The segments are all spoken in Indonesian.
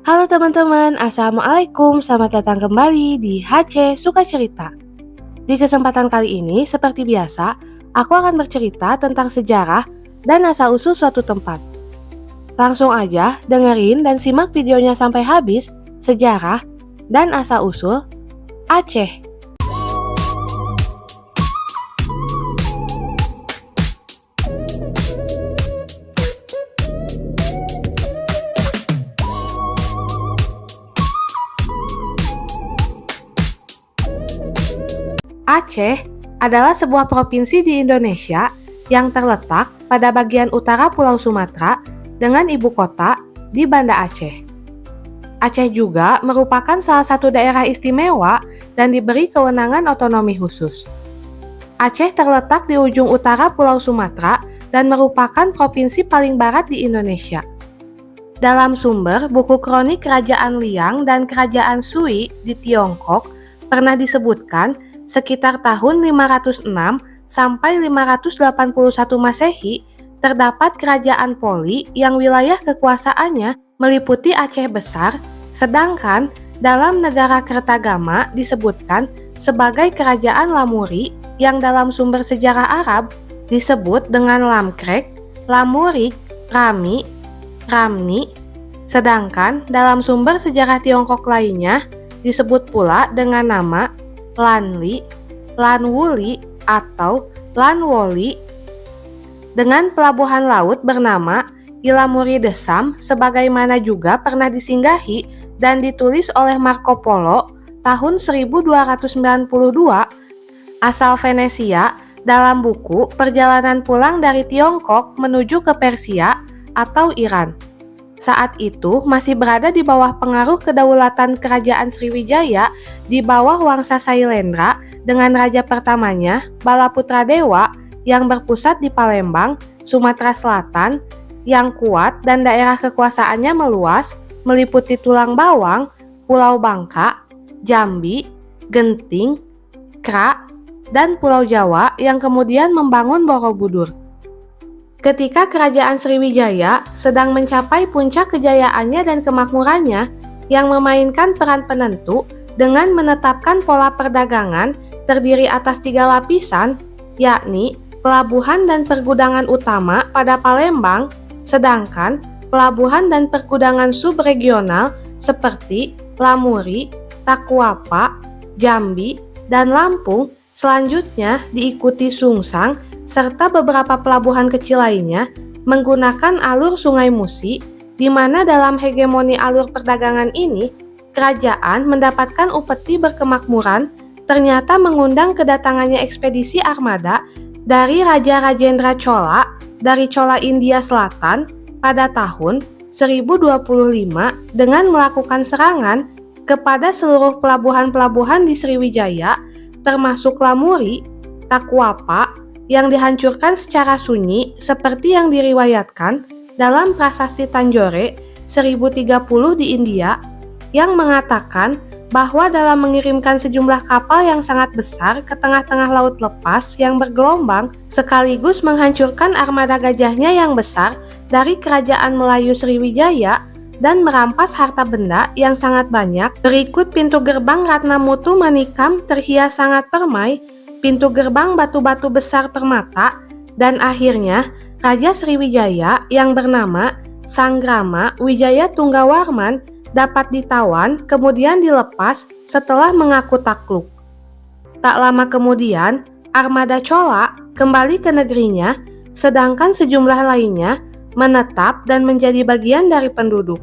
Halo teman-teman, Assalamualaikum, selamat datang kembali di HC Suka Cerita. Di kesempatan kali ini, seperti biasa, aku akan bercerita tentang sejarah dan asal-usul suatu tempat. Langsung aja dengerin dan simak videonya sampai habis, sejarah dan asal-usul Aceh. Aceh adalah sebuah provinsi di Indonesia yang terletak pada bagian utara Pulau Sumatera dengan ibu kota di Banda Aceh. Aceh juga merupakan salah satu daerah istimewa dan diberi kewenangan otonomi khusus. Aceh terletak di ujung utara Pulau Sumatera dan merupakan provinsi paling barat di Indonesia. Dalam sumber buku kronik Kerajaan Liang dan Kerajaan Sui di Tiongkok pernah disebutkan sekitar tahun 506 sampai 581 Masehi terdapat kerajaan Poli yang wilayah kekuasaannya meliputi Aceh Besar, sedangkan dalam negara Kertagama disebutkan sebagai kerajaan Lamuri yang dalam sumber sejarah Arab disebut dengan Lamkrek, Lamurik, Rami, Ramni, sedangkan dalam sumber sejarah Tiongkok lainnya disebut pula dengan nama Lanli, Lanwuli, atau Lanwoli, dengan pelabuhan laut bernama Ilamuri Desam sebagaimana juga pernah disinggahi dan ditulis oleh Marco Polo tahun 1292 asal Venesia dalam buku Perjalanan Pulang dari Tiongkok menuju ke Persia atau Iran. Saat itu masih berada di bawah pengaruh kedaulatan Kerajaan Sriwijaya di bawah Wangsa Sailendra dengan raja pertamanya Balaputra Dewa yang berpusat di Palembang, Sumatera Selatan, yang kuat dan daerah kekuasaannya meluas meliputi Tulang Bawang, Pulau Bangka, Jambi, Genting, Kra, dan Pulau Jawa yang kemudian membangun Borobudur. Ketika Kerajaan Sriwijaya sedang mencapai puncak kejayaannya dan kemakmurannya yang memainkan peran penentu dengan menetapkan pola perdagangan terdiri atas 3 lapisan, yakni pelabuhan dan pergudangan utama pada Palembang, sedangkan pelabuhan dan pergudangan subregional seperti Lamuri, Takuapa, Jambi, dan Lampung selanjutnya diikuti Sungsang serta beberapa pelabuhan kecil lainnya menggunakan alur Sungai Musi, di mana dalam hegemoni alur perdagangan ini, kerajaan mendapatkan upeti berkemakmuran ternyata mengundang kedatangannya ekspedisi armada dari Raja Rajendra Chola dari Chola India Selatan pada tahun 1025 dengan melakukan serangan kepada seluruh pelabuhan-pelabuhan di Sriwijaya termasuk Lamuri, Takuapa, yang dihancurkan secara sunyi seperti yang diriwayatkan dalam Prasasti Tanjore 1030 di India yang mengatakan bahwa dalam mengirimkan sejumlah kapal yang sangat besar ke tengah-tengah laut lepas yang bergelombang sekaligus menghancurkan armada gajahnya yang besar dari Kerajaan Melayu Sriwijaya dan merampas harta benda yang sangat banyak berikut pintu gerbang Ratnamutu Manikam terhias sangat permai, pintu gerbang batu-batu besar permata, dan akhirnya Raja Sriwijaya yang bernama Sanggrama Wijaya Tunggawarman dapat ditawan kemudian dilepas setelah mengaku takluk. Tak lama kemudian, armada Chola kembali ke negerinya, sedangkan sejumlah lainnya menetap dan menjadi bagian dari penduduk.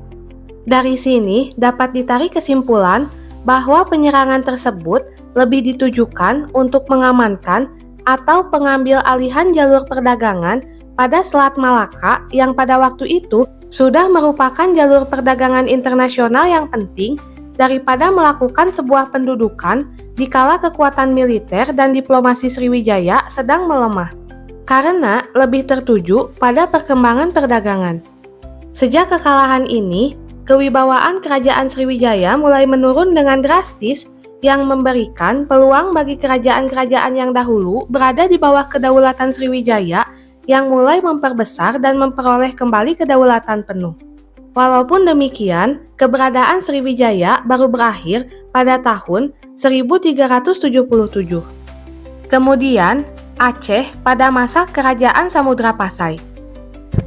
Dari sini dapat ditarik kesimpulan bahwa penyerangan tersebut lebih ditujukan untuk mengamankan atau pengambil alihan jalur perdagangan pada Selat Malaka yang pada waktu itu sudah merupakan jalur perdagangan internasional yang penting daripada melakukan sebuah pendudukan dikala kekuatan militer dan diplomasi Sriwijaya sedang melemah, karena lebih tertuju pada perkembangan perdagangan. Sejak kekalahan ini, kewibawaan Kerajaan Sriwijaya mulai menurun dengan drastis yang memberikan peluang bagi kerajaan-kerajaan yang dahulu berada di bawah kedaulatan Sriwijaya yang mulai memperbesar dan memperoleh kembali kedaulatan penuh. Walaupun demikian, keberadaan Sriwijaya baru berakhir pada tahun 1377. Kemudian, Aceh pada masa Kerajaan Samudra Pasai.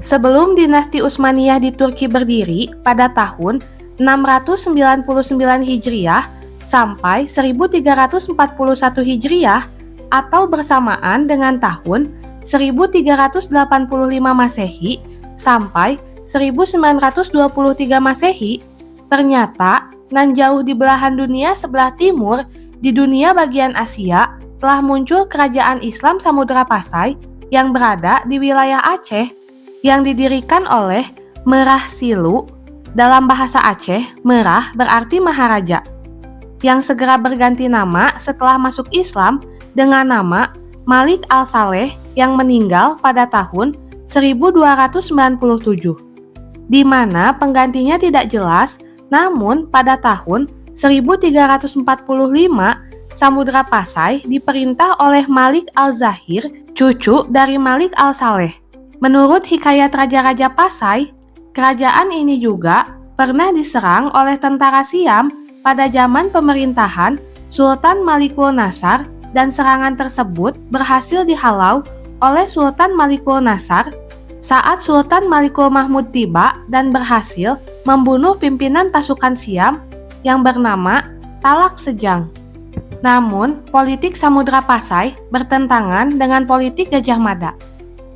Sebelum dinasti Utsmaniyah di Turki berdiri pada tahun 699 Hijriah sampai 1341 Hijriah atau bersamaan dengan tahun 1385 Masehi sampai 1923 Masehi, ternyata nan jauh di belahan dunia sebelah timur di dunia bagian Asia telah muncul kerajaan Islam Samudra Pasai yang berada di wilayah Aceh yang didirikan oleh Merah Silu. Dalam bahasa Aceh, Merah berarti Maharaja, yang segera berganti nama setelah masuk Islam dengan nama Malik Al-Saleh yang meninggal pada tahun 1297, di mana penggantinya tidak jelas. Namun pada tahun 1345, Samudra Pasai diperintah oleh Malik Al-Zahir, cucu dari Malik Al-Saleh. Menurut hikayat Raja-Raja Pasai, kerajaan ini juga pernah diserang oleh tentara Siam pada zaman pemerintahan Sultan Malikul Nasar, dan serangan tersebut berhasil dihalau oleh Sultan Malikul Nasar saat Sultan Malikul Mahmud tiba dan berhasil membunuh pimpinan pasukan Siam yang bernama Talak Sejang. Namun, politik Samudra Pasai bertentangan dengan politik Gajah Mada.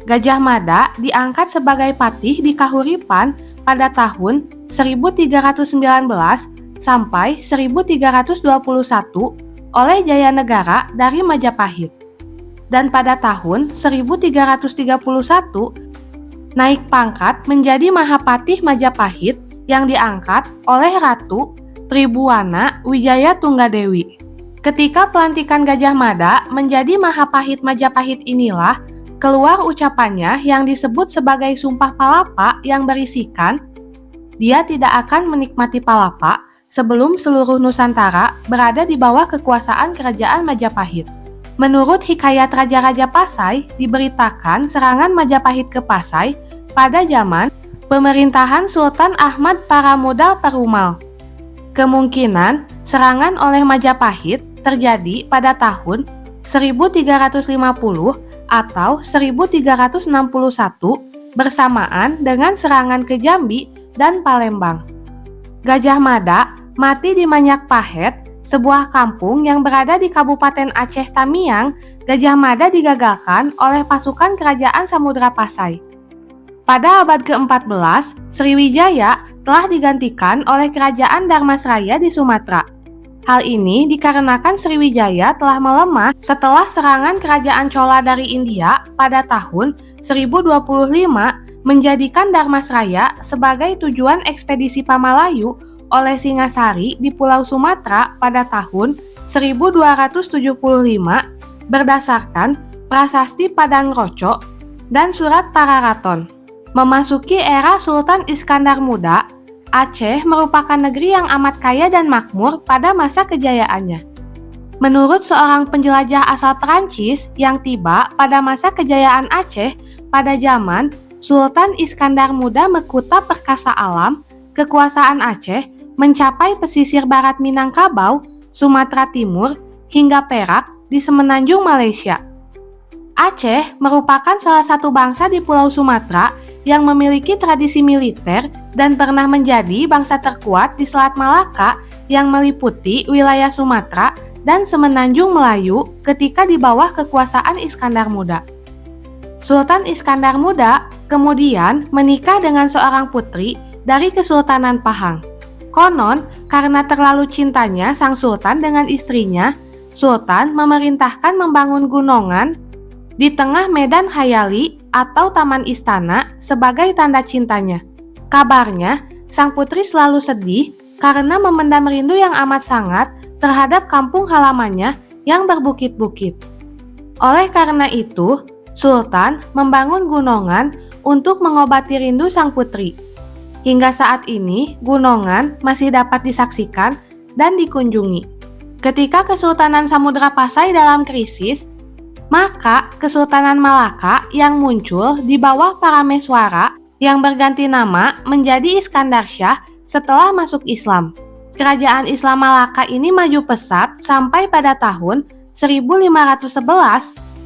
Gajah Mada diangkat sebagai patih di Kahuripan pada tahun 1319 sampai 1321 oleh Jayanegara dari Majapahit. Dan pada tahun 1331 naik pangkat menjadi Mahapatih Majapahit yang diangkat oleh Ratu Tribuana Wijaya Tunggadewi. Ketika pelantikan Gajah Mada menjadi Mahapahit Majapahit inilah keluar ucapannya yang disebut sebagai Sumpah Palapa yang berisikan, dia tidak akan menikmati palapa sebelum seluruh Nusantara berada di bawah kekuasaan Kerajaan Majapahit. Menurut hikayat Raja-Raja Pasai, diberitakan serangan Majapahit ke Pasai pada zaman pemerintahan Sultan Ahmad Paramodal Perumal. Kemungkinan serangan oleh Majapahit terjadi pada tahun 1350 atau 1361 bersamaan dengan serangan ke Jambi dan Palembang. Gajah Mada mati di Manyakpahet, sebuah kampung yang berada di Kabupaten Aceh Tamiang. Gajah Mada digagalkan oleh pasukan Kerajaan Samudra Pasai. Pada abad ke-14, Sriwijaya telah digantikan oleh Kerajaan Dharmasraya di Sumatera. Hal ini dikarenakan Sriwijaya telah melemah setelah serangan Kerajaan Chola dari India pada tahun 1025 menjadikan Dharmasraya sebagai tujuan ekspedisi Pamalayu oleh Singasari di Pulau Sumatera pada tahun 1275 berdasarkan Prasasti Padang Roco dan Surat Pararaton. Memasuki era Sultan Iskandar Muda, Aceh merupakan negeri yang amat kaya dan makmur pada masa kejayaannya. Menurut seorang penjelajah asal Perancis yang tiba pada masa kejayaan Aceh pada zaman Sultan Iskandar Muda Mekuta perkasa alam, kekuasaan Aceh mencapai pesisir barat Minangkabau, Sumatera Timur, hingga Perak di semenanjung Malaysia. Aceh merupakan salah satu bangsa di Pulau Sumatera yang memiliki tradisi militer dan pernah menjadi bangsa terkuat di Selat Malaka yang meliputi wilayah Sumatera dan semenanjung Melayu ketika di bawah kekuasaan Iskandar Muda. Sultan Iskandar Muda kemudian menikah dengan seorang putri dari Kesultanan Pahang. Konon, karena terlalu cintanya sang sultan dengan istrinya, sultan memerintahkan membangun gunungan di tengah medan Hayali atau taman istana sebagai tanda cintanya. Kabarnya, sang putri selalu sedih karena memendam rindu yang amat sangat terhadap kampung halamannya yang berbukit-bukit. Oleh karena itu, Sultan membangun gunungan untuk mengobati rindu sang putri. Hingga saat ini, gunungan masih dapat disaksikan dan dikunjungi. Ketika Kesultanan Samudra Pasai dalam krisis, maka Kesultanan Malaka yang muncul di bawah Parameswara yang berganti nama menjadi Iskandar Shah setelah masuk Islam. Kerajaan Islam Malaka ini maju pesat sampai pada tahun 1511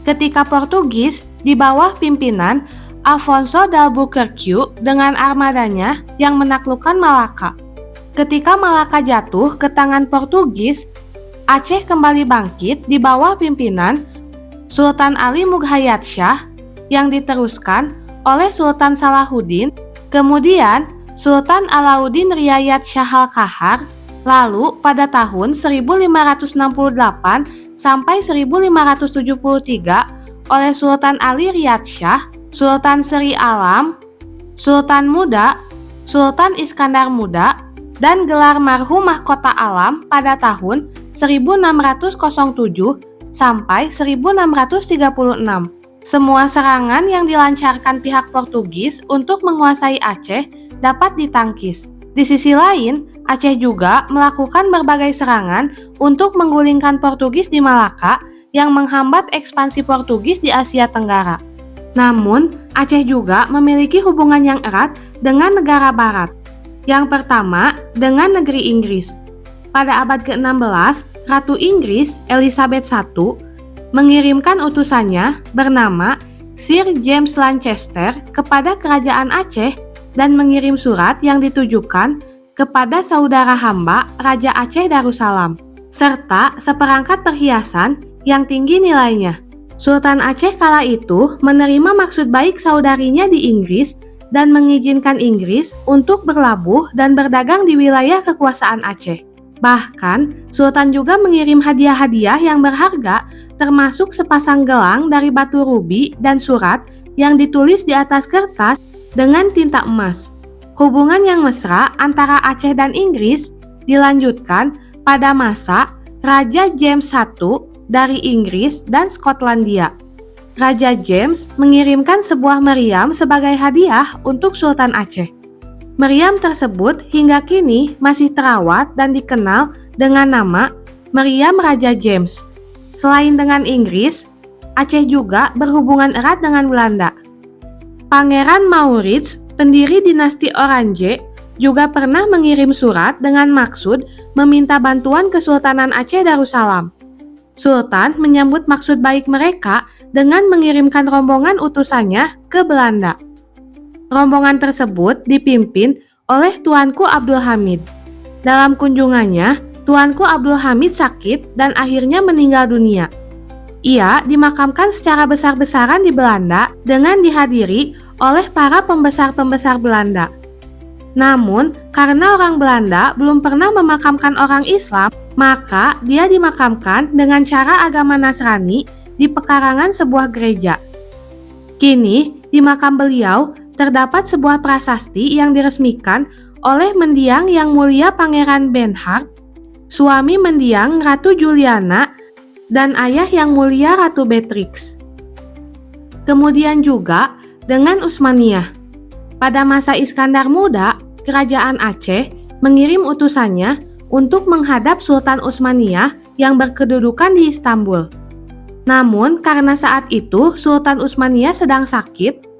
ketika Portugis di bawah pimpinan Afonso d'Albuquerque dengan armadanya yang menaklukkan Malaka. Ketika Malaka jatuh ke tangan Portugis, Aceh kembali bangkit di bawah pimpinan Sultan Ali Mughayat Shah yang diteruskan oleh Sultan Salahuddin, kemudian Sultan Alauddin Riayat Shah Al-Kahar, lalu pada tahun 1568 sampai 1573 oleh Sultan Ali Riyad Shah, Sultan Sri Alam, Sultan Muda, Sultan Iskandar Muda, dan gelar marhum mahkota alam pada tahun 1607 sampai 1636. Semua serangan yang dilancarkan pihak Portugis untuk menguasai Aceh dapat ditangkis. Di sisi lain, Aceh juga melakukan berbagai serangan untuk menggulingkan Portugis di Malaka yang menghambat ekspansi Portugis di Asia Tenggara. Namun, Aceh juga memiliki hubungan yang erat dengan negara barat. Yang pertama, dengan negeri Inggris. Pada abad ke-16, Ratu Inggris Elizabeth I mengirimkan utusannya bernama Sir James Lancaster kepada Kerajaan Aceh dan mengirim surat yang ditujukan kepada saudara hamba Raja Aceh Darussalam, serta seperangkat perhiasan yang tinggi nilainya. Sultan Aceh kala itu menerima maksud baik saudarinya di Inggris dan mengizinkan Inggris untuk berlabuh dan berdagang di wilayah kekuasaan Aceh. Bahkan, Sultan juga mengirim hadiah-hadiah yang berharga, termasuk sepasang gelang dari batu rubi dan surat yang ditulis di atas kertas dengan tinta emas. Hubungan yang mesra antara Aceh dan Inggris dilanjutkan pada masa Raja James I dari Inggris dan Skotlandia. Raja James mengirimkan sebuah meriam sebagai hadiah untuk Sultan Aceh. Meriam tersebut hingga kini masih terawat dan dikenal dengan nama Meriam Raja James. Selain dengan Inggris, Aceh juga berhubungan erat dengan Belanda. Pangeran Maurits, pendiri dinasti Orange, juga pernah mengirim surat dengan maksud meminta bantuan Kesultanan Aceh Darussalam. Sultan menyambut maksud baik mereka dengan mengirimkan rombongan utusannya ke Belanda. Rombongan tersebut dipimpin oleh Tuanku Abdul Hamid. Dalam kunjungannya, Tuanku Abdul Hamid sakit dan akhirnya meninggal dunia. Ia dimakamkan secara besar-besaran di Belanda dengan dihadiri oleh para pembesar-pembesar Belanda. Namun, karena orang Belanda belum pernah memakamkan orang Islam, maka dia dimakamkan dengan cara agama Nasrani di pekarangan sebuah gereja. Kini, di makam beliau terdapat sebuah prasasti yang diresmikan oleh mendiang Yang Mulia Pangeran Bernhard, suami mendiang Ratu Juliana, dan ayah Yang Mulia Ratu Beatrix. Kemudian juga dengan Utsmaniyah. Pada masa Iskandar Muda, Kerajaan Aceh mengirim utusannya untuk menghadap Sultan Utsmaniyah yang berkedudukan di Istanbul. Namun, karena saat itu Sultan Utsmaniyah sedang sakit,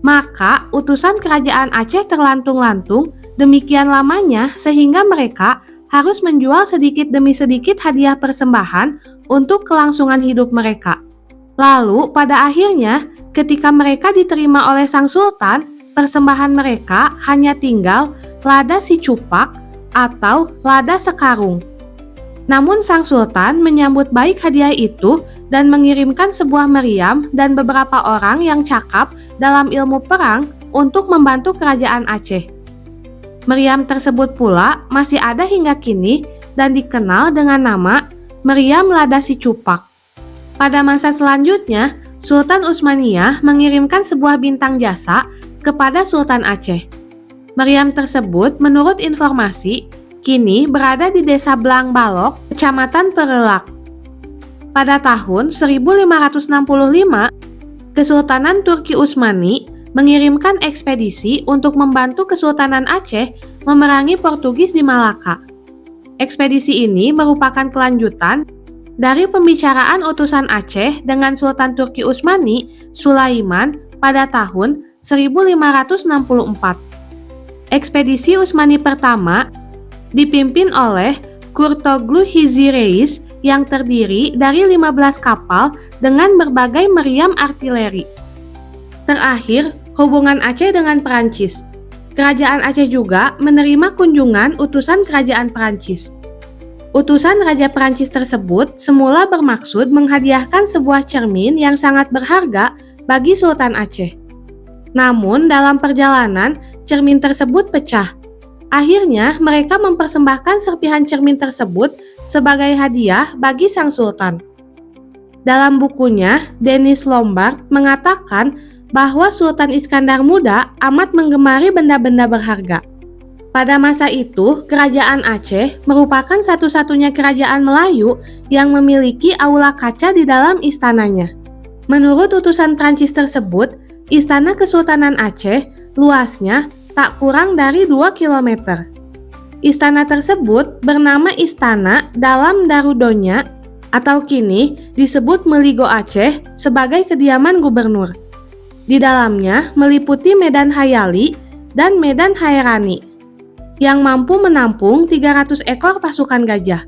maka utusan Kerajaan Aceh terlantung-lantung demikian lamanya sehingga mereka harus menjual sedikit demi sedikit hadiah persembahan untuk kelangsungan hidup mereka. Lalu pada akhirnya ketika mereka diterima oleh sang sultan, persembahan mereka hanya tinggal lada si cupak atau lada sekarung. Namun sang sultan menyambut baik hadiah itu dan mengirimkan sebuah meriam dan beberapa orang yang cakap dalam ilmu perang untuk membantu kerajaan Aceh. Meriam tersebut pula masih ada hingga kini dan dikenal dengan nama Meriam Lada Si Cupak. Pada masa selanjutnya, Sultan Utsmaniyah mengirimkan sebuah bintang jasa kepada Sultan Aceh. Meriam tersebut menurut informasi kini berada di desa Blang Balok, Kecamatan Perelak. Pada tahun 1565, Kesultanan Turki Utsmani mengirimkan ekspedisi untuk membantu Kesultanan Aceh memerangi Portugis di Malaka. Ekspedisi ini merupakan kelanjutan dari pembicaraan utusan Aceh dengan Sultan Turki Utsmani, Sulaiman, pada tahun 1564. Ekspedisi Utsmani pertama dipimpin oleh Kurtoglu Hizi Reis yang terdiri dari 15 kapal dengan berbagai meriam artileri. Terakhir, hubungan Aceh dengan Perancis. Kerajaan Aceh juga menerima kunjungan utusan kerajaan Perancis. Utusan Raja Perancis tersebut semula bermaksud menghadiahkan sebuah cermin yang sangat berharga bagi Sultan Aceh. Namun dalam perjalanan, cermin tersebut pecah. Akhirnya mereka mempersembahkan serpihan cermin tersebut sebagai hadiah bagi sang sultan. Dalam bukunya, Denis Lombard mengatakan bahwa Sultan Iskandar Muda amat menggemari benda-benda berharga. Pada masa itu, Kerajaan Aceh merupakan satu-satunya kerajaan Melayu yang memiliki aula kaca di dalam istananya. Menurut utusan Prancis tersebut, Istana Kesultanan Aceh luasnya tak kurang dari 2 km. Istana tersebut bernama Istana Dalam Darudonya atau kini disebut Meligo Aceh sebagai kediaman gubernur. Di dalamnya meliputi Medan Hayali dan Medan Hairani yang mampu menampung 300 ekor pasukan gajah.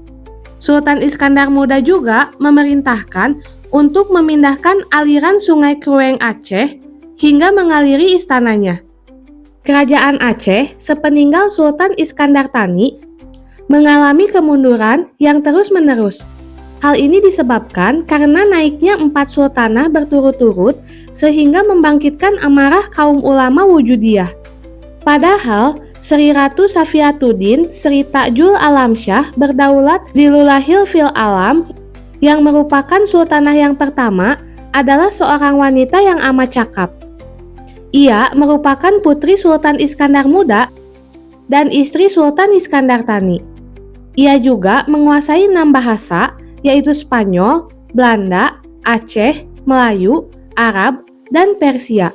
Sultan Iskandar Muda juga memerintahkan untuk memindahkan aliran Sungai Krueng Aceh hingga mengaliri istananya. Kerajaan Aceh sepeninggal Sultan Iskandar Thani mengalami kemunduran yang terus-menerus. Hal ini disebabkan karena naiknya 4 sultanah berturut-turut sehingga membangkitkan amarah kaum ulama Wujudiyah. Padahal Sri Ratu Safiatuddin Sri Takjul Alamsyah berdaulat Zilulahil fil Alam yang merupakan sultanah yang pertama adalah seorang wanita yang amat cakap. Ia merupakan putri Sultan Iskandar Muda dan istri Sultan Iskandar Thani. Ia juga menguasai 6 bahasa, yaitu Spanyol, Belanda, Aceh, Melayu, Arab, dan Persia.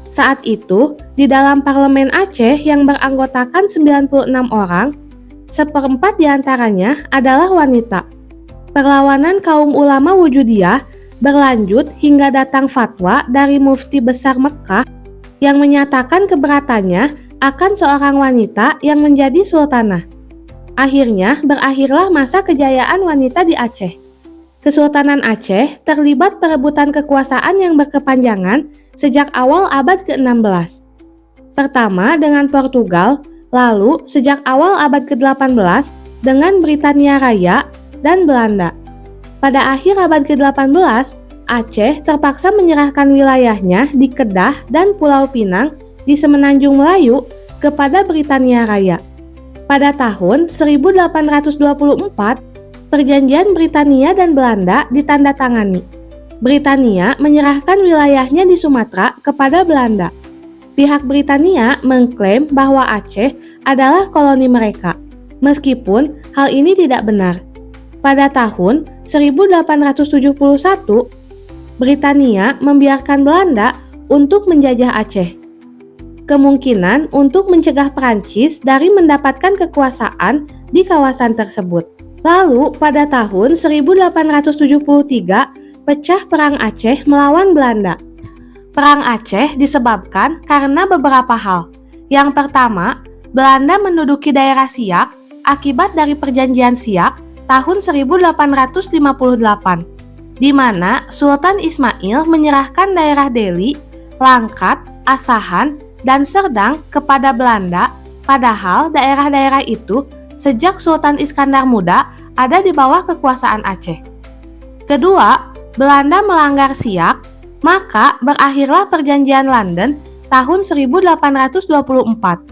Saat itu, di dalam parlemen Aceh yang beranggotakan 96 orang, 1/4 diantaranya adalah wanita. Perlawanan kaum ulama Wujudiyah berlanjut hingga datang fatwa dari Mufti Besar Mekkah yang menyatakan keberatannya akan seorang wanita yang menjadi sultanah. Akhirnya berakhirlah masa kejayaan wanita di Aceh. Kesultanan Aceh terlibat perebutan kekuasaan yang berkepanjangan sejak awal abad ke-16. Pertama dengan Portugal, lalu sejak awal abad ke-18 dengan Britania Raya dan Belanda. Pada akhir abad ke-18, Aceh terpaksa menyerahkan wilayahnya di Kedah dan Pulau Pinang di Semenanjung Melayu kepada Britania Raya. Pada tahun 1824, Perjanjian Britania dan Belanda ditandatangani. Britania menyerahkan wilayahnya di Sumatera kepada Belanda. Pihak Britania mengklaim bahwa Aceh adalah koloni mereka, meskipun hal ini tidak benar. Pada tahun 1871, Britania membiarkan Belanda untuk menjajah Aceh. Kemungkinan untuk mencegah Prancis dari mendapatkan kekuasaan di kawasan tersebut. Lalu pada tahun 1873 pecah Perang Aceh melawan Belanda. Perang Aceh disebabkan karena beberapa hal. Yang pertama, Belanda menduduki daerah Siak akibat dari Perjanjian Siak tahun 1858, di mana Sultan Ismail menyerahkan daerah Delhi, Langkat, Asahan, dan Serdang kepada Belanda, padahal daerah-daerah itu sejak Sultan Iskandar Muda ada di bawah kekuasaan Aceh. Kedua, Belanda melanggar Siak, maka berakhirlah Perjanjian London tahun 1824,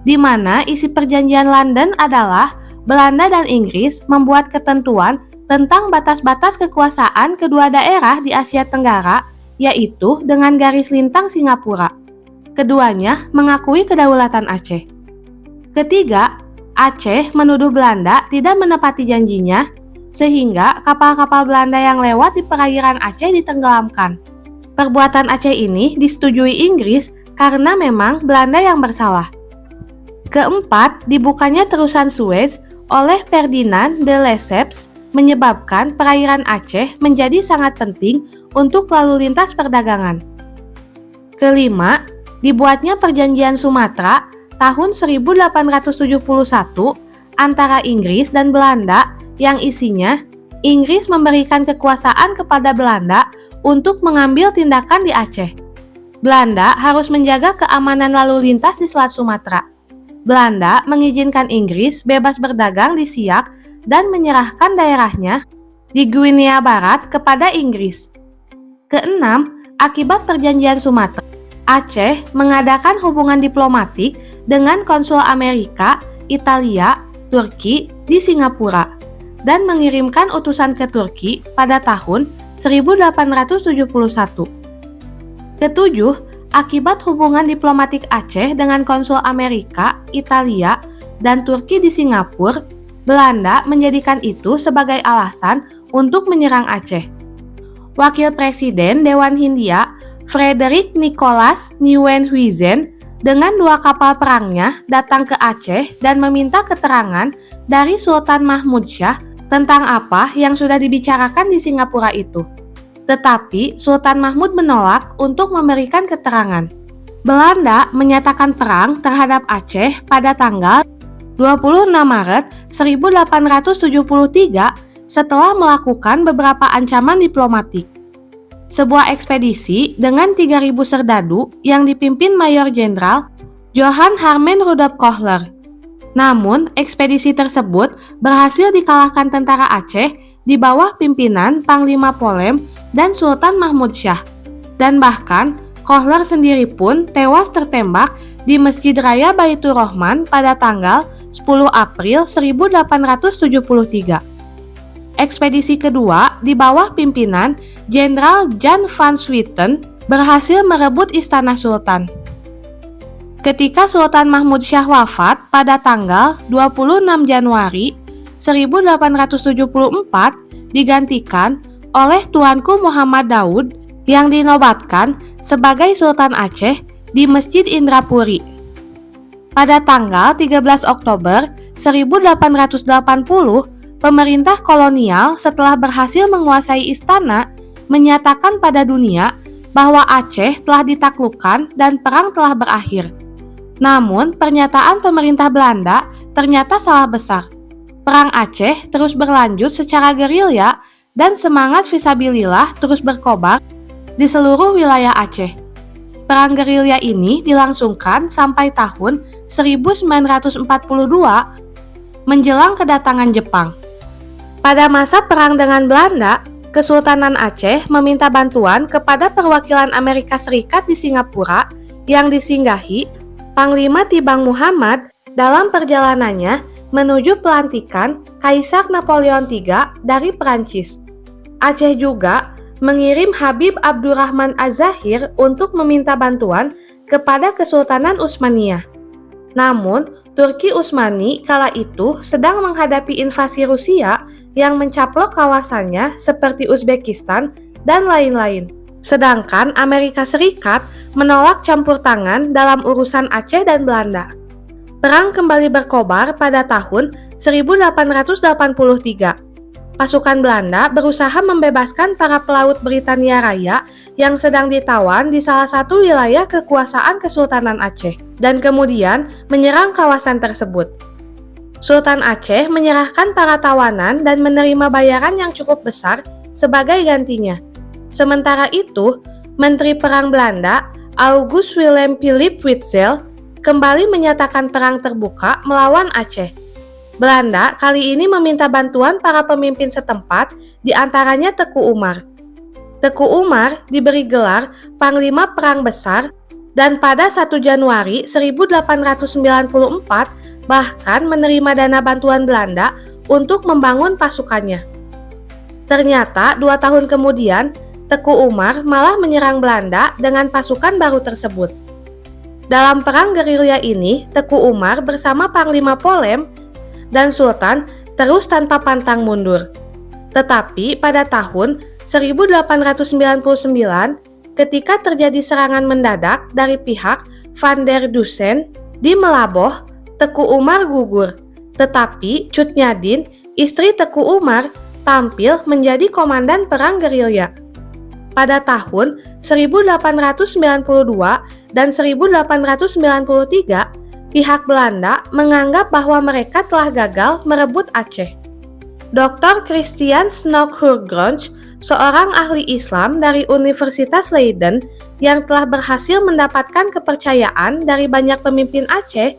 di mana isi Perjanjian London adalah Belanda dan Inggris membuat ketentuan tentang batas-batas kekuasaan kedua daerah di Asia Tenggara, yaitu dengan garis lintang Singapura. Keduanya mengakui kedaulatan Aceh. Ketiga, Aceh menuduh Belanda tidak menepati janjinya, sehingga kapal-kapal Belanda yang lewat di perairan Aceh ditenggelamkan. Perbuatan Aceh ini disetujui Inggris karena memang Belanda yang bersalah. Keempat, dibukanya terusan Suez oleh Ferdinand de Lesseps menyebabkan perairan Aceh menjadi sangat penting untuk lalu lintas perdagangan. Kelima, dibuatnya Perjanjian Sumatera tahun 1871 antara Inggris dan Belanda yang isinya Inggris memberikan kekuasaan kepada Belanda untuk mengambil tindakan di Aceh. Belanda harus menjaga keamanan lalu lintas di Selat Sumatera. Belanda mengizinkan Inggris bebas berdagang di Siak dan menyerahkan daerahnya di Guinea Barat kepada Inggris. Keenam, akibat Perjanjian Sumatera, Aceh mengadakan hubungan diplomatik dengan konsul Amerika, Italia, Turki di Singapura dan mengirimkan utusan ke Turki pada tahun 1871. Ketujuh, akibat hubungan diplomatik Aceh dengan konsul Amerika, Italia, dan Turki di Singapura, Belanda menjadikan itu sebagai alasan untuk menyerang Aceh. Wakil Presiden Dewan Hindia, Frederik Nicolas Nieuwenhuizen, dengan 2 kapal perangnya datang ke Aceh dan meminta keterangan dari Sultan Mahmud Syah tentang apa yang sudah dibicarakan di Singapura itu. Tetapi Sultan Mahmud menolak untuk memberikan keterangan. Belanda menyatakan perang terhadap Aceh pada tanggal 26 Maret 1873 setelah melakukan beberapa ancaman diplomatik. Sebuah ekspedisi dengan 3.000 serdadu yang dipimpin Mayor Jenderal Johann Harmen Rudolf Kohler. Namun, ekspedisi tersebut berhasil dikalahkan tentara Aceh di bawah pimpinan Panglima Polem dan Sultan Mahmud Syah. Dan bahkan, Kohler sendiri pun tewas tertembak di Masjid Raya Baitur Rahman pada tanggal 10 April 1873. Ekspedisi kedua di bawah pimpinan Jenderal Jan van Swieten berhasil merebut Istana Sultan. Ketika Sultan Mahmud Syah wafat pada tanggal 26 Januari 1874 digantikan oleh Tuanku Muhammad Daud yang dinobatkan sebagai Sultan Aceh di Masjid Indrapuri. Pada tanggal 13 Oktober 1880, pemerintah kolonial setelah berhasil menguasai istana menyatakan pada dunia bahwa Aceh telah ditaklukkan dan perang telah berakhir. Namun, pernyataan pemerintah Belanda ternyata salah besar. Perang Aceh terus berlanjut secara gerilya dan semangat fisabilillah terus berkobar di seluruh wilayah Aceh. Perang gerilya ini dilangsungkan sampai tahun 1942 menjelang kedatangan Jepang. Pada masa perang dengan Belanda, Kesultanan Aceh meminta bantuan kepada perwakilan Amerika Serikat di Singapura yang disinggahi Panglima Tibang Muhammad dalam perjalanannya menuju pelantikan Kaisar Napoleon III dari Perancis. Aceh juga mengirim Habib Abdurrahman Az-Zahir untuk meminta bantuan kepada Kesultanan Utsmaniyah. Namun, Turki Utsmani kala itu sedang menghadapi invasi Rusia yang mencaplok kawasannya seperti Uzbekistan dan lain-lain. Sedangkan Amerika Serikat menolak campur tangan dalam urusan Aceh dan Belanda. Perang kembali berkobar pada tahun 1883. Pasukan Belanda berusaha membebaskan para pelaut Britania Raya yang sedang ditawan di salah satu wilayah kekuasaan Kesultanan Aceh dan kemudian menyerang kawasan tersebut. Sultan Aceh menyerahkan para tawanan dan menerima bayaran yang cukup besar sebagai gantinya. Sementara itu, Menteri Perang Belanda, August Willem Philip Witzel, kembali menyatakan perang terbuka melawan Aceh. Belanda kali ini meminta bantuan para pemimpin setempat, di antaranya Teku Umar. Teku Umar diberi gelar Panglima Perang Besar dan pada 1 Januari 1894 bahkan menerima dana bantuan Belanda untuk membangun pasukannya. Ternyata 2 tahun kemudian, Teku Umar malah menyerang Belanda dengan pasukan baru tersebut. Dalam perang gerilya ini, Teku Umar bersama Panglima Polem dan Sultan terus tanpa pantang mundur. Tetapi pada tahun 1899, ketika terjadi serangan mendadak dari pihak Van der Dusen di Melaboh, Teku Umar gugur. Tetapi Cut Nyadin, istri Teku Umar, tampil menjadi komandan perang gerilya. Pada tahun 1892 dan 1893, pihak Belanda menganggap bahwa mereka telah gagal merebut Aceh. Dr. Christian Snoeck-Hurgronje, seorang ahli Islam dari Universitas Leiden yang telah berhasil mendapatkan kepercayaan dari banyak pemimpin Aceh,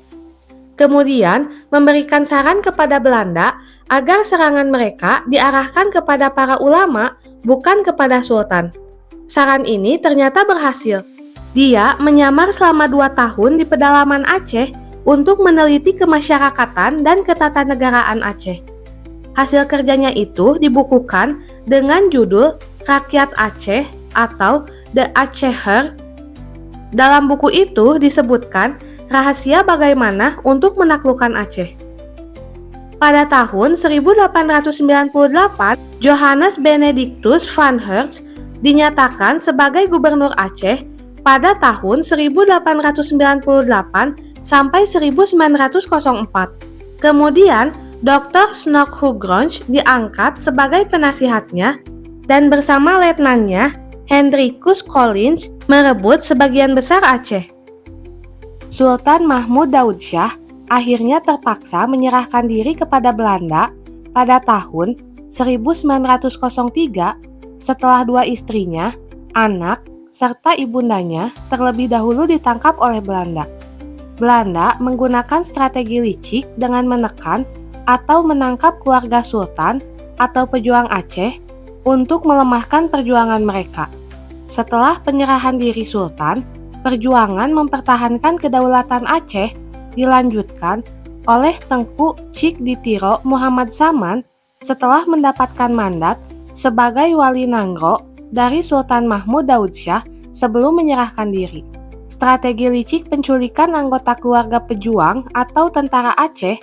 kemudian memberikan saran kepada Belanda agar serangan mereka diarahkan kepada para ulama, bukan kepada sultan. Saran ini ternyata berhasil. Dia menyamar selama 2 tahun di pedalaman Aceh untuk meneliti kemasyarakatan dan ketatanegaraan Aceh. Hasil kerjanya itu dibukukan dengan judul Rakyat Aceh atau The Acehers. Dalam buku itu disebutkan rahasia bagaimana untuk menaklukkan Aceh. Pada tahun 1898, Johannes Benedictus van Hersch dinyatakan sebagai gubernur Aceh pada tahun 1898 sampai 1904. Kemudian, Dr. Snoeck-Hurgronje diangkat sebagai penasihatnya dan bersama letnannya Hendrikus Collins merebut sebagian besar Aceh. Sultan Mahmud Daud Shah akhirnya terpaksa menyerahkan diri kepada Belanda pada tahun 1903 setelah 2 istrinya, anak, serta ibundanya terlebih dahulu ditangkap oleh Belanda. Belanda menggunakan strategi licik dengan menekan atau menangkap keluarga sultan atau pejuang Aceh untuk melemahkan perjuangan mereka. Setelah penyerahan diri sultan, perjuangan mempertahankan kedaulatan Aceh dilanjutkan oleh Tengku Cikditiro Muhammad Saman setelah mendapatkan mandat sebagai wali Nangro dari Sultan Mahmud Daud Shah sebelum menyerahkan diri. Strategi licik penculikan anggota keluarga pejuang atau tentara Aceh,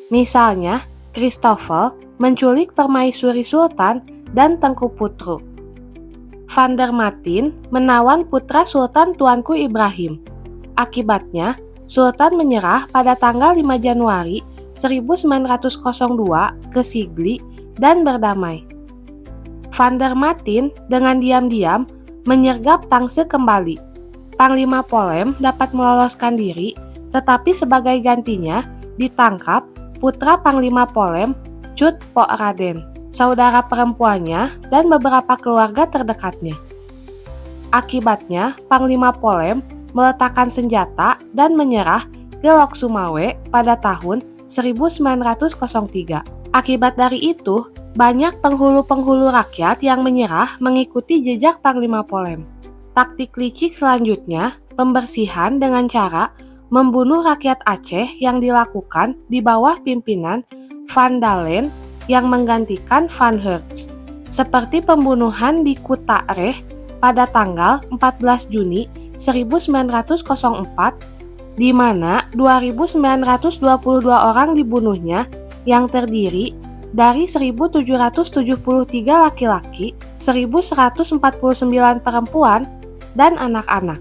misalnya Christoffel menculik permaisuri Sultan dan Tengku Putru. Van der Matin menawan putra Sultan Tuanku Ibrahim. Akibatnya, Sultan menyerah pada tanggal 5 Januari 1902 ke Sigli dan berdamai. Van der Matin dengan diam-diam menyergap Tangsel kembali. Panglima Polem dapat meloloskan diri, tetapi sebagai gantinya ditangkap putra Panglima Polem, Cut Pok Raden, saudara perempuannya, dan beberapa keluarga terdekatnya. Akibatnya, Panglima Polem meletakkan senjata dan menyerah ke Lok Sumawe pada tahun 1903. Akibat dari itu, banyak penghulu-penghulu rakyat yang menyerah mengikuti jejak Panglima Polem. Taktik licik selanjutnya, pembersihan dengan cara membunuh rakyat Aceh yang dilakukan di bawah pimpinan Van Dalen yang menggantikan Van Hersch. Seperti pembunuhan di Kuta-Reh pada tanggal 14 Juni 1904, di mana 2.922 orang dibunuhnya yang terdiri dari 1.773 laki-laki, 1.149 perempuan, dan anak-anak.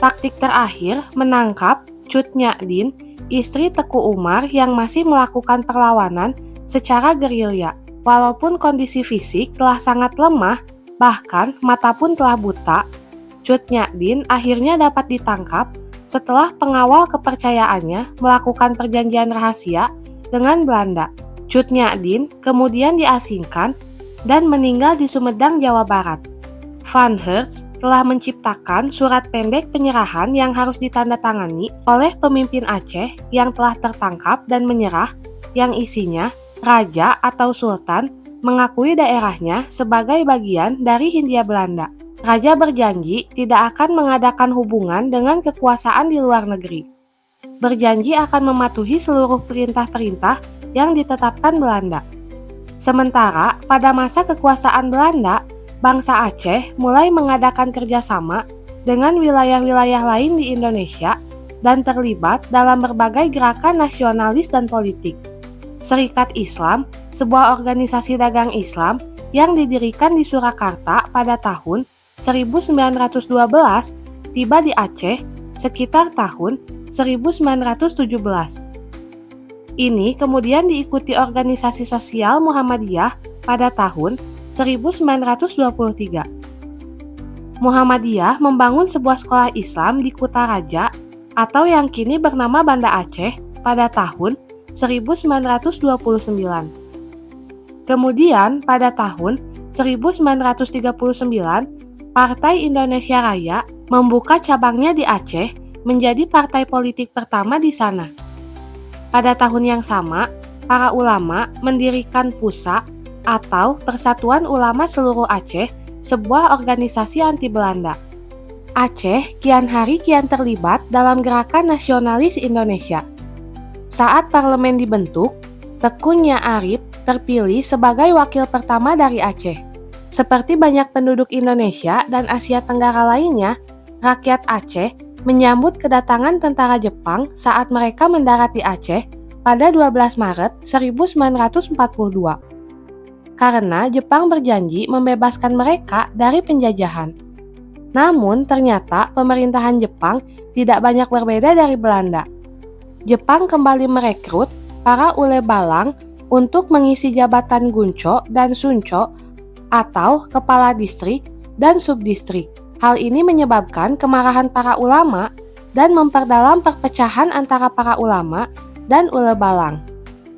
Taktik terakhir menangkap Cut Nyadin, istri Teku Umar yang masih melakukan perlawanan secara gerilya. Walaupun kondisi fisik telah sangat lemah, bahkan mata pun telah buta, Cut Nyadin akhirnya dapat ditangkap setelah pengawal kepercayaannya melakukan perjanjian rahasia dengan Belanda. Cut Nyadin kemudian diasingkan dan meninggal di Sumedang, Jawa Barat. Van Hersch telah menciptakan surat pendek penyerahan yang harus ditandatangani oleh pemimpin Aceh yang telah tertangkap dan menyerah, yang isinya raja atau sultan mengakui daerahnya sebagai bagian dari Hindia Belanda. Raja berjanji tidak akan mengadakan hubungan dengan kekuasaan di luar negeri. Berjanji akan mematuhi seluruh perintah-perintah yang ditetapkan Belanda. Sementara pada masa kekuasaan Belanda, bangsa Aceh mulai mengadakan kerjasama dengan wilayah-wilayah lain di Indonesia dan terlibat dalam berbagai gerakan nasionalis dan politik. Serikat Islam, sebuah organisasi dagang Islam yang didirikan di Surakarta pada tahun 1912, tiba di Aceh sekitar tahun 1917. Ini kemudian diikuti organisasi sosial Muhammadiyah pada tahun 1923. Muhammadiyah membangun sebuah sekolah Islam di Kutaraja atau yang kini bernama Banda Aceh pada tahun 1929. Kemudian pada tahun 1939, Partai Indonesia Raya membuka cabangnya di Aceh menjadi partai politik pertama di sana. Pada tahun yang sama, para ulama mendirikan PUSA atau Persatuan Ulama Seluruh Aceh, sebuah organisasi anti Belanda. Aceh kian hari kian terlibat dalam gerakan nasionalis Indonesia. Saat parlemen dibentuk, Teuku Nya Arif terpilih sebagai wakil pertama dari Aceh. Seperti banyak penduduk Indonesia dan Asia Tenggara lainnya, rakyat Aceh menyambut kedatangan tentara Jepang saat mereka mendarat di Aceh pada 12 Maret 1942. Karena Jepang berjanji membebaskan mereka dari penjajahan. Namun ternyata pemerintahan Jepang tidak banyak berbeda dari Belanda. Jepang kembali merekrut para ule balang untuk mengisi jabatan gunco dan sunco atau kepala distrik dan subdistrik. Hal ini menyebabkan kemarahan para ulama dan memperdalam perpecahan antara para ulama dan ule balang.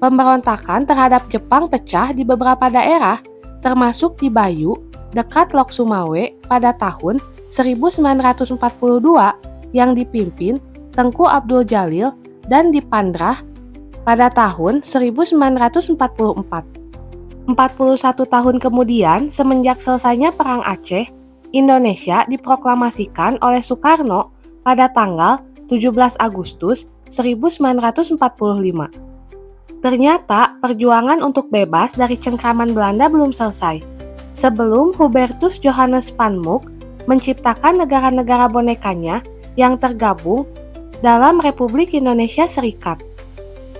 Pemberontakan terhadap Jepang pecah di beberapa daerah, termasuk di Bayu, dekat Lok Sumawe pada tahun 1942 yang dipimpin Tengku Abdul Jalil dan di Pandrah pada tahun 1944. 41 tahun kemudian, semenjak selesainya Perang Aceh, Indonesia diproklamasikan oleh Soekarno pada tanggal 17 Agustus 1945. Ternyata perjuangan untuk bebas dari cengkraman Belanda belum selesai. Sebelum Hubertus Johannes van Mook menciptakan negara-negara bonekanya yang tergabung dalam Republik Indonesia Serikat.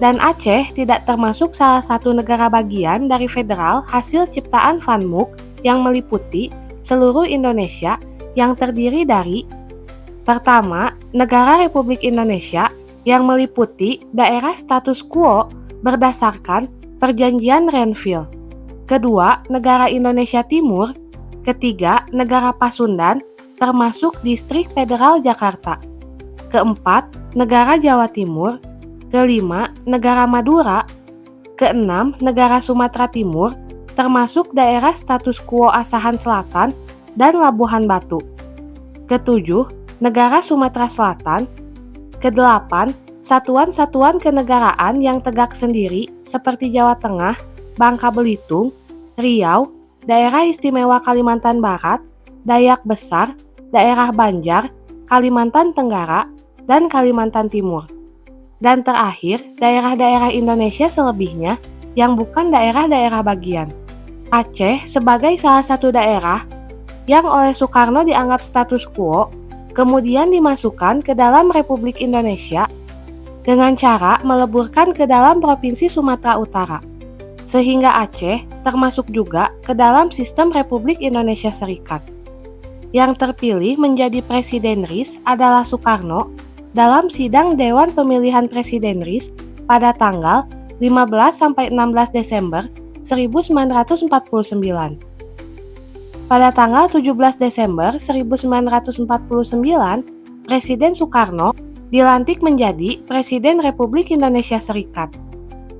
Dan Aceh tidak termasuk salah satu negara bagian dari federal hasil ciptaan Van Mook yang meliputi seluruh Indonesia yang terdiri dari: pertama, Negara Republik Indonesia yang meliputi daerah status quo berdasarkan Perjanjian Renville. Kedua, Negara Indonesia Timur. Ketiga, Negara Pasundan termasuk Distrik Federal Jakarta. Keempat, Negara Jawa Timur. Kelima, Negara Madura. Keenam, Negara Sumatera Timur termasuk daerah status quo Asahan Selatan dan Labuhan Batu. Ketujuh, Negara Sumatera Selatan. Kedelapan, satuan-satuan kenegaraan yang tegak sendiri seperti Jawa Tengah, Bangka Belitung, Riau, Daerah Istimewa Kalimantan Barat, Dayak Besar, Daerah Banjar, Kalimantan Tenggara, dan Kalimantan Timur. Dan terakhir, daerah-daerah Indonesia selebihnya yang bukan daerah-daerah bagian. Aceh sebagai salah satu daerah yang oleh Soekarno dianggap status quo, kemudian dimasukkan ke dalam Republik Indonesia dengan cara meleburkan ke dalam Provinsi Sumatera Utara, sehingga Aceh termasuk juga ke dalam sistem Republik Indonesia Serikat. Yang terpilih menjadi Presiden RIS adalah Soekarno dalam sidang Dewan Pemilihan Presiden RIS pada tanggal 15–16 Desember 1949. Pada tanggal 17 Desember 1949, Presiden Soekarno dilantik menjadi Presiden Republik Indonesia Serikat.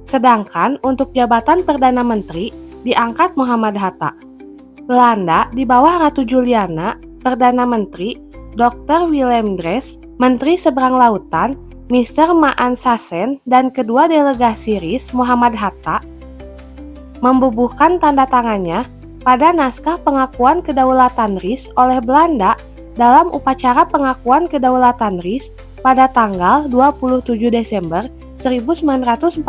Sedangkan untuk jabatan Perdana Menteri diangkat Muhammad Hatta. Belanda di bawah Ratu Juliana, Perdana Menteri, Dr. Willem Drees, Menteri Seberang Lautan, Mr. Maan Sassen, dan kedua delegasi RIS Muhammad Hatta membubuhkan tanda tangannya pada naskah pengakuan kedaulatan RIS oleh Belanda dalam upacara pengakuan kedaulatan RIS pada tanggal 27 Desember 1949.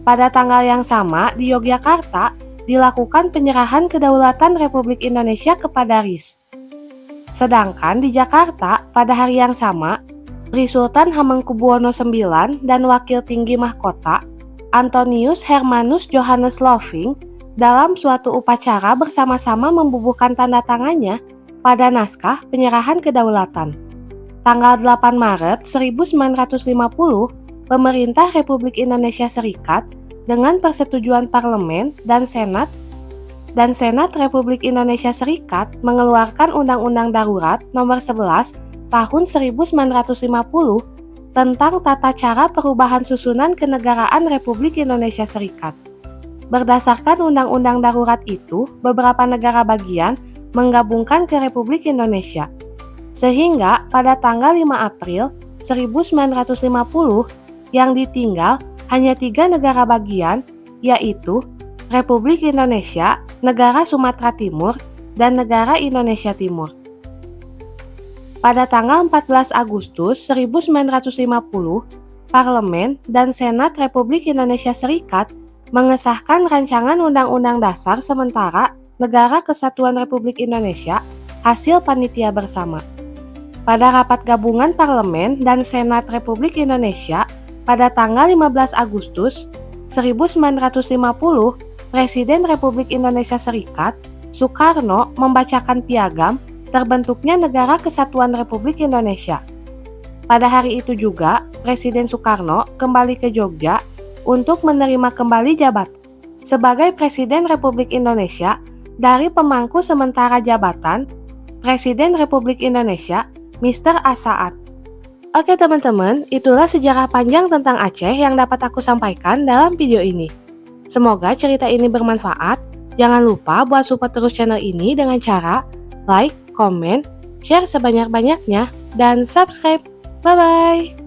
Pada tanggal yang sama di Yogyakarta dilakukan penyerahan kedaulatan Republik Indonesia kepada RIS. Sedangkan di Jakarta pada hari yang sama, Sri Sultan Hamengkubuwono IX dan Wakil Tinggi Mahkota Antonius Hermanus Johannes Loving dalam suatu upacara bersama-sama membubuhkan tanda tangannya pada naskah penyerahan kedaulatan. Tanggal 8 Maret 1950, pemerintah Republik Indonesia Serikat dengan persetujuan parlemen dan senat dan Senat Republik Indonesia Serikat mengeluarkan Undang-Undang Darurat Nomor 11 Tahun 1950 tentang tata cara perubahan susunan kenegaraan Republik Indonesia Serikat. Berdasarkan Undang-Undang Darurat itu, beberapa negara bagian menggabungkan ke Republik Indonesia. Sehingga pada tanggal 5 April 1950 yang ditinggal hanya 3 negara bagian, yaitu Republik Indonesia, Negara Sumatera Timur, dan Negara Indonesia Timur. Pada tanggal 14 Agustus 1950, Parlemen dan Senat Republik Indonesia Serikat mengesahkan Rancangan Undang-Undang Dasar Sementara Negara Kesatuan Republik Indonesia hasil panitia bersama. Pada rapat gabungan Parlemen dan Senat Republik Indonesia pada tanggal 15 Agustus 1950, Presiden Republik Indonesia Serikat, Soekarno, membacakan piagam terbentuknya Negara Kesatuan Republik Indonesia. Pada hari itu juga, Presiden Soekarno kembali ke Jogja untuk menerima kembali jabatan sebagai Presiden Republik Indonesia dari pemangku sementara jabatan Presiden Republik Indonesia, Mr. Asaat. Oke teman-teman, itulah sejarah panjang tentang Aceh yang dapat aku sampaikan dalam video ini. Semoga cerita ini bermanfaat. Jangan lupa buat support terus channel ini dengan cara like, komen, share sebanyak-banyaknya, dan subscribe. Bye-bye!